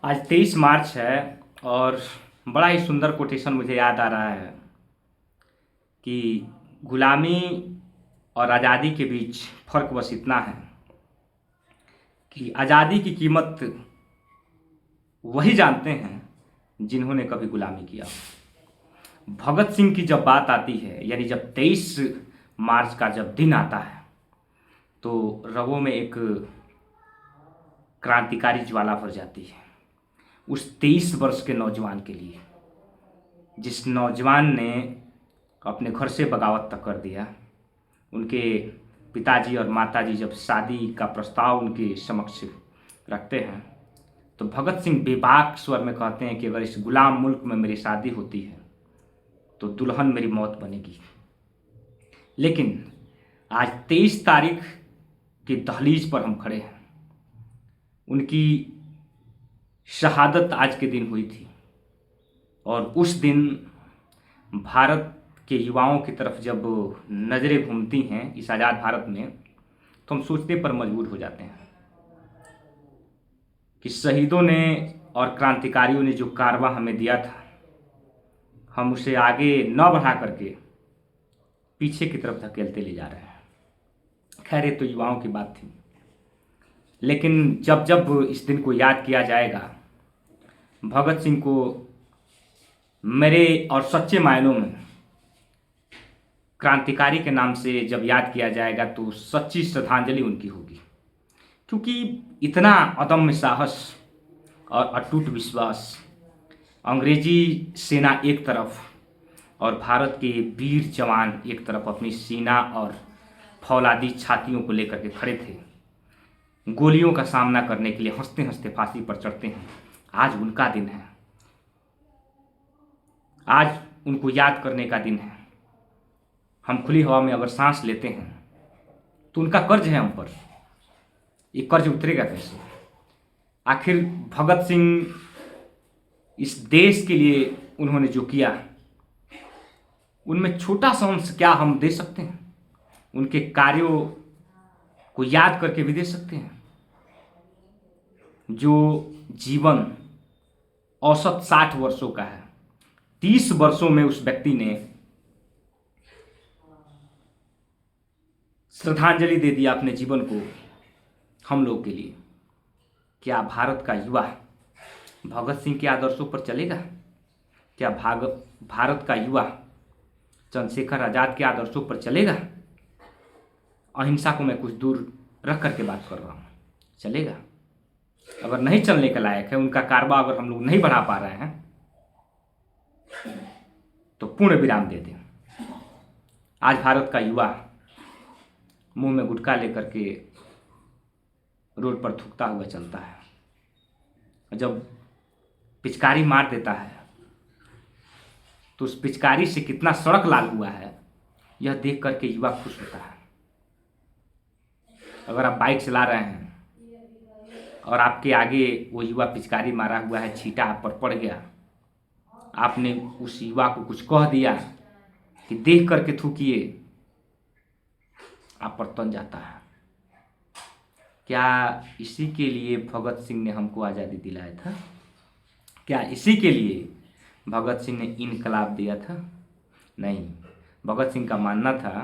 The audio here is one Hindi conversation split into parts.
आज 23 मार्च है और बड़ा ही सुंदर कोटेशन मुझे याद आ रहा है कि गुलामी और आज़ादी के बीच फ़र्क बस इतना है कि आज़ादी की कीमत वही जानते हैं जिन्होंने कभी गुलामी किया। भगत सिंह की जब बात आती है, यानी जब 23 मार्च का जब दिन आता है, तो रगों में एक क्रांतिकारी ज्वाला भर जाती है उस 23 वर्ष के नौजवान के लिए, जिस नौजवान ने अपने घर से बगावत तक कर दिया। उनके पिताजी और माताजी जब शादी का प्रस्ताव उनके समक्ष रखते हैं तो भगत सिंह बेबाक स्वर में कहते हैं कि अगर इस गुलाम मुल्क में मेरी शादी होती है तो दुल्हन मेरी मौत बनेगी। लेकिन आज 23 तारीख की दहलीज पर हम खड़े हैं। उनकी शहादत आज के दिन हुई थी और उस दिन भारत के युवाओं की तरफ जब नज़रें घूमती हैं इस आज़ाद भारत में, तो हम सोचने पर मजबूर हो जाते हैं कि शहीदों ने और क्रांतिकारियों ने जो कारवां हमें दिया था, हम उसे आगे न बढ़ा करके पीछे की तरफ धकेलते ले जा रहे हैं। खैर, ये तो युवाओं की बात थी, लेकिन जब जब इस दिन को याद किया जाएगा, भगत सिंह को मेरे और सच्चे मायनों में क्रांतिकारी के नाम से जब याद किया जाएगा तो सच्ची श्रद्धांजलि उनकी होगी, क्योंकि इतना अदम्य साहस और अटूट विश्वास, अंग्रेजी सेना एक तरफ और भारत के वीर जवान एक तरफ अपनी सीना और फौलादी छातियों को लेकर के खड़े थे, गोलियों का सामना करने के लिए हंसते हंसते फांसी पर चढ़ते हैं। आज उनका दिन है, आज उनको याद करने का दिन है। हम खुली हवा में अगर सांस लेते हैं तो उनका कर्ज है हम पर। ये कर्ज उतरेगा कैसे? आखिर भगत सिंह इस देश के लिए उन्होंने जो किया, उनमें छोटा सा अंश क्या हम दे सकते हैं? उनके कार्यों को याद करके भी दे सकते हैं। जो जीवन औसत 60 वर्षों का है, 30 वर्षों में उस व्यक्ति ने श्रद्धांजलि दे दिया अपने जीवन को हम लोग के लिए। क्या भारत का युवा भगत सिंह के आदर्शों पर चलेगा? क्या भारत का युवा चंद्रशेखर आज़ाद के आदर्शों पर चलेगा? अहिंसा को मैं कुछ दूर रख करके बात कर रहा हूँ, चलेगा? अगर नहीं चलने के लायक है, उनका कारवा अगर हम लोग नहीं बढ़ा पा रहे हैं, तो पूर्ण विराम दे दें। आज भारत का युवा मुंह में गुटखा लेकर के रोड पर थूकता हुआ चलता है। जब पिचकारी मार देता है तो उस पिचकारी से कितना सड़क लाल हुआ है, यह देख करके युवा खुश होता है। अगर आप बाइक चला रहे हैं और आपके आगे वो युवा पिचकारी मारा हुआ है, छींटा आप पर पड़ गया, आपने उस युवा को कुछ कह दिया कि देख करके थूकिए, आप पर तन जाता है। क्या इसी के लिए भगत सिंह ने हमको आज़ादी दिलाया था? क्या इसी के लिए भगत सिंह ने इनकलाब दिया था? नहीं, भगत सिंह का मानना था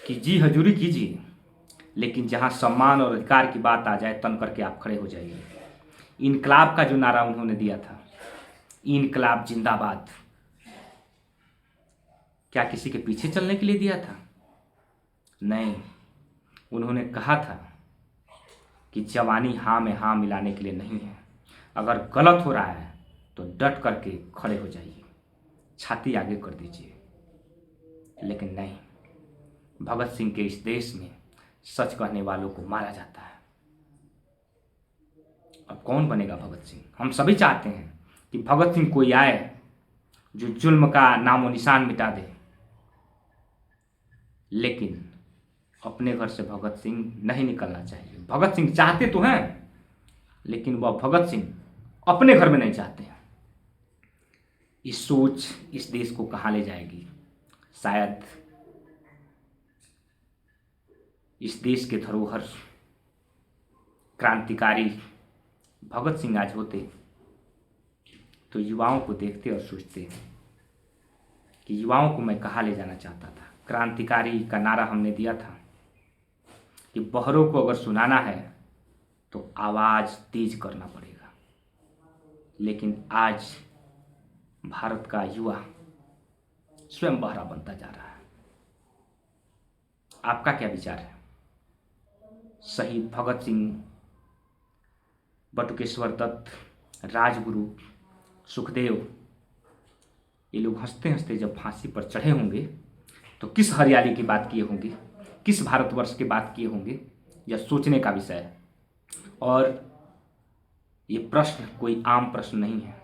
कि जी हजूरी कीजिए, लेकिन जहाँ सम्मान और अधिकार की बात आ जाए तन करके आप खड़े हो जाइए। इनकलाब का जो नारा उन्होंने दिया था, इनकलाब जिंदाबाद, क्या किसी के पीछे चलने के लिए दिया था? नहीं, उन्होंने कहा था कि जवानी हाँ में हाँ मिलाने के लिए नहीं है। अगर गलत हो रहा है तो डट करके खड़े हो जाइए, छाती आगे कर दीजिए। लेकिन नहीं, भगत सिंह के इस देश में सच कहने वालों को मारा जाता है। अब कौन बनेगा भगत सिंह? हम सभी चाहते हैं कि भगत सिंह कोई आए जो जुल्म का नामो निशान मिटा दे, लेकिन अपने घर से भगत सिंह नहीं निकलना चाहिए। भगत सिंह चाहते तो हैं, लेकिन वह भगत सिंह अपने घर में नहीं चाहते हैं। इस सोच इस देश को कहाँ ले जाएगी? शायद इस देश के धरोहर क्रांतिकारी भगत सिंह आज होते तो युवाओं को देखते और सोचते कि युवाओं को मैं कहाँ ले जाना चाहता था। क्रांतिकारी का नारा हमने दिया था कि बहरों को अगर सुनाना है तो आवाज़ तेज करना पड़ेगा। लेकिन आज भारत का युवा स्वयं बहरा बनता जा रहा है। आपका क्या विचार है? शहीद भगत सिंह, बटुकेश्वर दत्त, राजगुरु, सुखदेव, ये लोग हंसते हंसते जब फांसी पर चढ़े होंगे तो किस हरियाली की बात किए होंगे, किस भारतवर्ष की बात किए होंगे, यह सोचने का विषय है। और ये प्रश्न कोई आम प्रश्न नहीं है,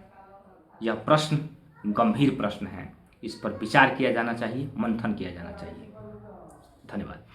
यह प्रश्न गंभीर प्रश्न है। इस पर विचार किया जाना चाहिए, मंथन किया जाना चाहिए। धन्यवाद।